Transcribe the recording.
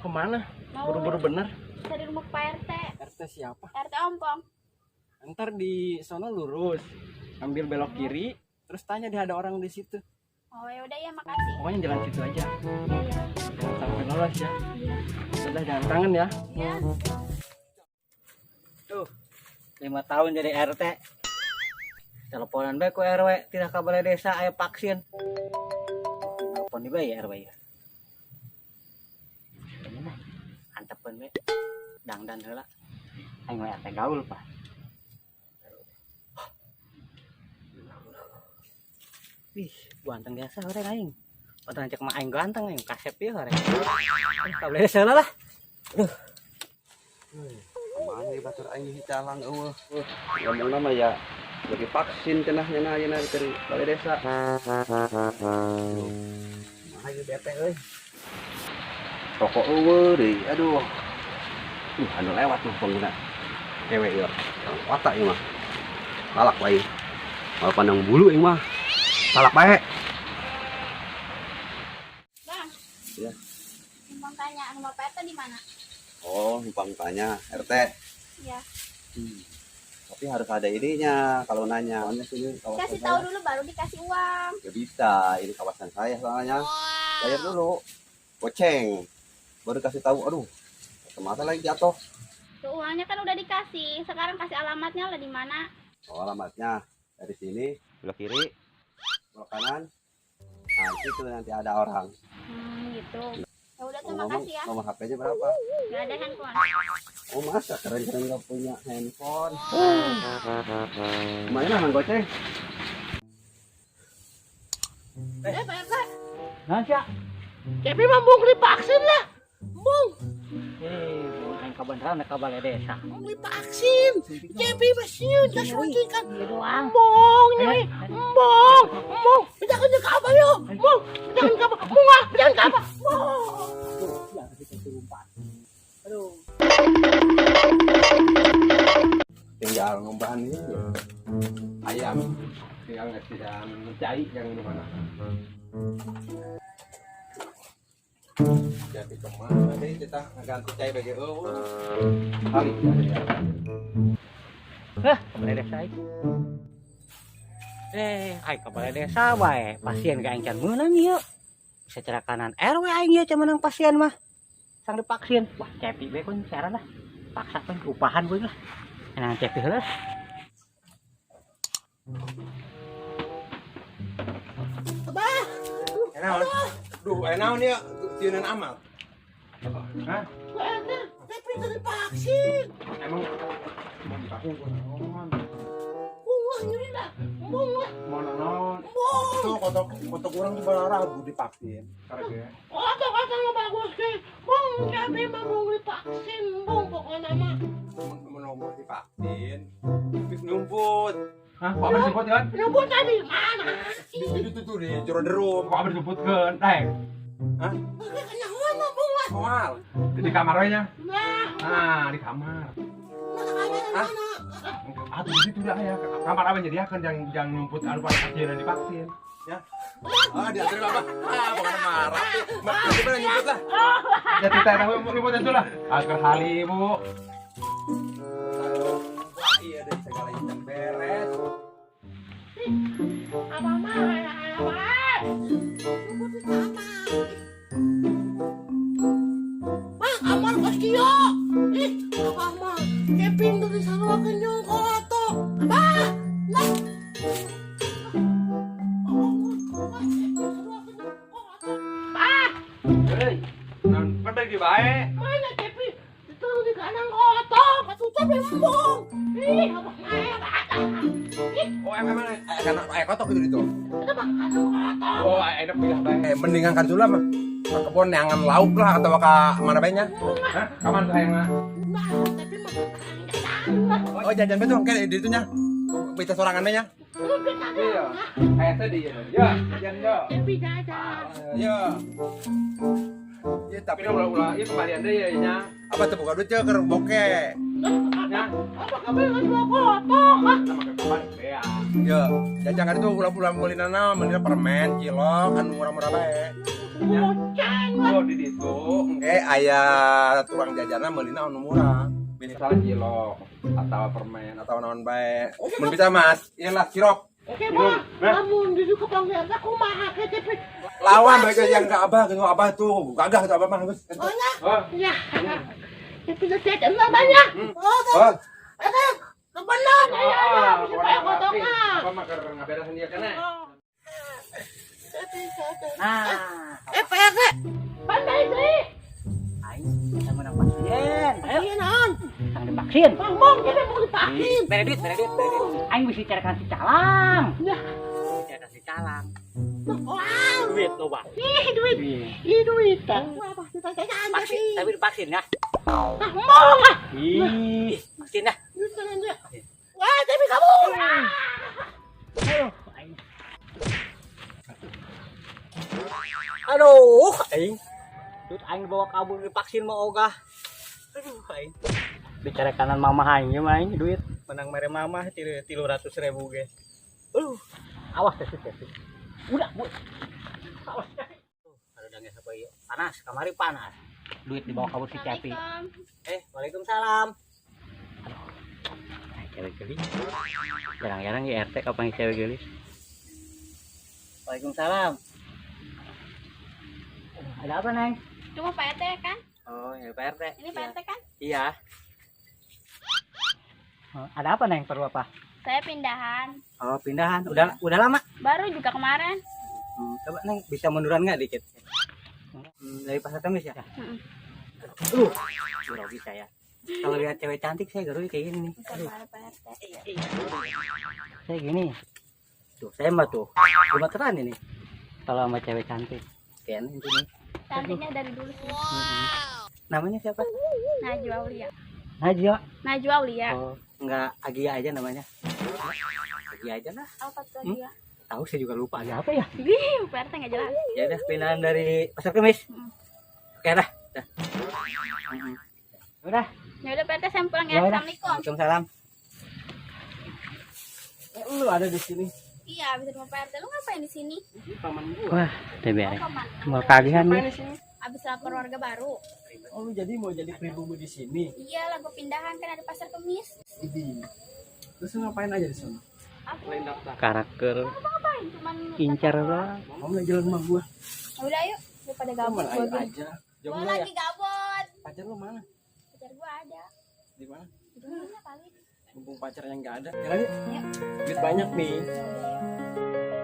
kemana? Mau Buru-buru bener. dari rumah Pak RT. RT siapa? RT Ompong. Ntar di sono lurus, ambil belok kiri, terus tanya dia ada orang di situ. Oh ya udah ya, makasih. Pokoknya jalan situ aja. Iya. Jangan sampai lolos ya. Iya. Sudah jangan kangen ya. Iya. Tuh, 5 tahun jadi RT. Teleponan bae ku RW, tidak ke balai desa aya vaksin. Telepon di bae RW ya. Ini mah antepeun bae. Dangdan heula. Aing we RT gaul, Pak. Wih, ganteng biasa orang aing. Padahal cek mah aing ganteng aing kasep ieu orang. Ka balai desa lah. Aduh. Kemana ya batur aing hicalang eueuh. Ngomong nama ya bagi vaksin cenahnya na ayeuna dari balai desa. Ayo bete euy. Rokok eueuh deui. Aduh. Anu lewat tuh pengguna. Cewek ieu. Watak ieu mah. Galak bae. Mau pandang bulu ieu mah. Galak bae. Bang. Iya. Numpang tanya rumah Pak RT di mana? Oh, numpang tanya RT. Iya. Tapi harus ada ininya kalau nanya. Soalnya sini kawasan Kasih saya. tahu dulu baru dikasih uang. Gak bisa, ini kawasan saya soalnya. Bayar dulu. Goceng. Baru kasih tahu, aduh. Masa lagi jatuh. Tuh uangnya kan udah dikasih. Sekarang kasih alamatnya lah di mana? Oh, alamatnya dari sini, belok kiri, belok kanan. Nah, situ nanti ada orang. Gitu. Ya udah tuh Ngomong, makasih ya. nomor HP-nya berapa? Gak ada handphone. Oh, masa keren-keren gak punya handphone. Main lah, Goceng. Pak RT. Nah, sia. Cepi mambung divaksin lah. Bung, Aing kabeneran ka balai desa. divaksin. Cepi masih disuntikan. Ieu doang. Bung, nyai. Bung. Jangan ke apa yo. Bung, jangan ke apa. Bung, jangan ke apa. Aduh. Tinggal ngombahan ini. Ayam. Tinggal ngasih mencari yang di mana. Jadi kemana deh kita ngeganti cai bagi hari ya. Hah, ke balai desa aing. Aing ke balai desa bae. Pasien ka aing can meunang ieu. Bisa cerakanan RW aing ieu ca meunang pasien mah. Sang divaksin. Wah, cepi bae kun cara lah. Paksa kun upahan we lah. Enang cepi heula. Enak. Duh, enak nih ya. Tiunan amal. Hah? Cepi dari vaksin. Emang mau divaksin gua naon? Bung, nyuri dah. Bung. Mana naon? Tuh kotok orang tuh ragu divaksin. Karena Kata nggak bagus sih. Bung, Cepi mambung divaksin. Bung, pokoknya mah. nomor divaksin. Nyumput. Hah, kok abis disebutkan? Nyebut tadi mana? Itu tuh di jero derum. Kok abis disebutkan? Teng, Hah? Kenyawan mah Bung lah. Soal. di kamar we nya. Nah, Nah, di kamar. mana kamar mana? Ah, di situ dah ya. Kamar apa jadi akan yang nyumput anu pada pasien yang divaksin. Ya. Ah, diantarin apa? Ah, bukan marah. Gimana nyumput lah? Ya kita tahu nyumput itu lah. Agar hali, Bu. Iya deh, segala yang beres. Apa mah? Apa? Nyebut di kamar. Mah, amal kosio. Ih, apa mah? Kepin dari sarwa kenyong koto. Apa? Nah. Hei, nan pandai di bae. Mana Cepi? Itu di kanan kotor, katutup embung. Ih, apa ada? Ih, Oh, emang karena kotok itu itu. itu mah kanan kotor. Oh, enak pilih bae. Mendingan kan sulam mah. Ke kebun neangan lauk lah atau ke mana baiknya. Hah, kapan sayang mah? Nah, tapi mah kanan. Oh, jajan betul kayak di itunya. Bisa sorangan nya. Iya. Kayak tadi ya. Ya, jajan yo. Cepi jajan. Ya. Ya, Tapi tapi ulah-ulah ieu kembalian deui ya nya. apa tuh buka duit keur bokeh. Nya, Apa kamu yang dua kotor? sama ke kamar bea. Ya, jajan kan itu ulah-ulah beli nana, beli permen, cilok, kan murah-murah bae. Bocah. Oh di situ. Ayah tukang jajanan melina anu murah. Misalnya cilok atau permen atau naon bae. Mun bisa Mas, iyalah sirup. Oke, Bang. Namun di situ kepanggilnya kumaha ke tapi. Lawan baik yang ke Abah, ke Abah tuh. Gagah ke Abah mah geus. Oh ya. Oh. Ya. Tapi lihat enggak banyak. Oh. Kebenar ya. Bisa pakai kotokan. Apa mah keur ngaberesan dia kana? Nah, Pak RT. Pandai sih. aing bisa menang pasien. Ayo, Iya, non. sang divaksin. Ngomong jadi mau divaksin. Bere duit. Aing bisa carakan si calang. Ya. Carakan si calang. Wow. Duit loba. Ih, duit. Ih, duit. Apa sih tanya Vaksin, tapi divaksin ya. Ngomong ah. Ih, vaksin dah. Duit tangan dia. Wah, tapi kamu. Aduh, aing. Aduh, aing. Duit aing bawa kabur divaksin mah ogah. Aduh, aing. Bicara kanan mama aing ya aing duit menang mere mama 300.000 ge. Awas teh. Udah, Bu. Awas. Ada dangnya apa ieu? Panas, kamari panas. Duit dibawa kabur si Cepi. Waalaikumsalam. Aduh. Cewek gelis. Jarang-jarang ya RT kapan cewek gelis. Waalaikumsalam. Ada apa, Neng? Cuma Pak RT kan? Oh, ya Pak RT. Ini Pak RT kan? Iya. Oh, ada apa, Neng? Perlu apa? Saya pindahan. Oh, pindahan. Udah lama. Baru juga kemarin. Coba, Neng, bisa munduran nggak dikit? Dari Pasar Kemis ya? Heeh. Gak bisa ya. Kalau lihat cewek cantik saya garu kayak gini nih. Bukan Pak RT. Saya gini. Tuh, saya mah tuh. Gemeteran ini. Kalau sama cewek cantik. Kayak ini nih. Cantiknya dari dulu sih. Namanya siapa? Najwa Aulia. Najwa. Najwa Aulia. Oh, enggak Agia aja namanya. Agia aja lah. Apa tuh dia? Tahu saya juga lupa Agia apa ya. Ih, Pak RT nggak jelas. Ya udah pindahan dari Pasar Kemis. Oke dah. Udah. Ya udah Pak RT saya pulang ya. Ya udah. Assalamualaikum. Waalaikumsalam. Lu ada di sini. Iya, bisa rumah Pak RT. Lu ngapain di sini? Paman gua. Wah, TBR. Oh, paman. Mau kagihan nih. Abis lapor warga baru. Oh, lu jadi mau jadi pribumi di sini. Iya lah, gue pindahan kan ada Pasar Kemis. Terus lu ngapain aja di sana? Apa? Lain daftar. Karakter Ngapain? Cuman incar lah. Kamu nggak jalan sama gua. udah yuk. Daripada gabut Ayo gue gini. aja. Gue Jomblo ya. lagi gabut. Pacar lu mana? Pacar gue ada. Di mana? Di mana kali? Mumpung pacarnya nggak ada. Jalan yuk. Yuk. Duit banyak nih. Ya udah, yuk.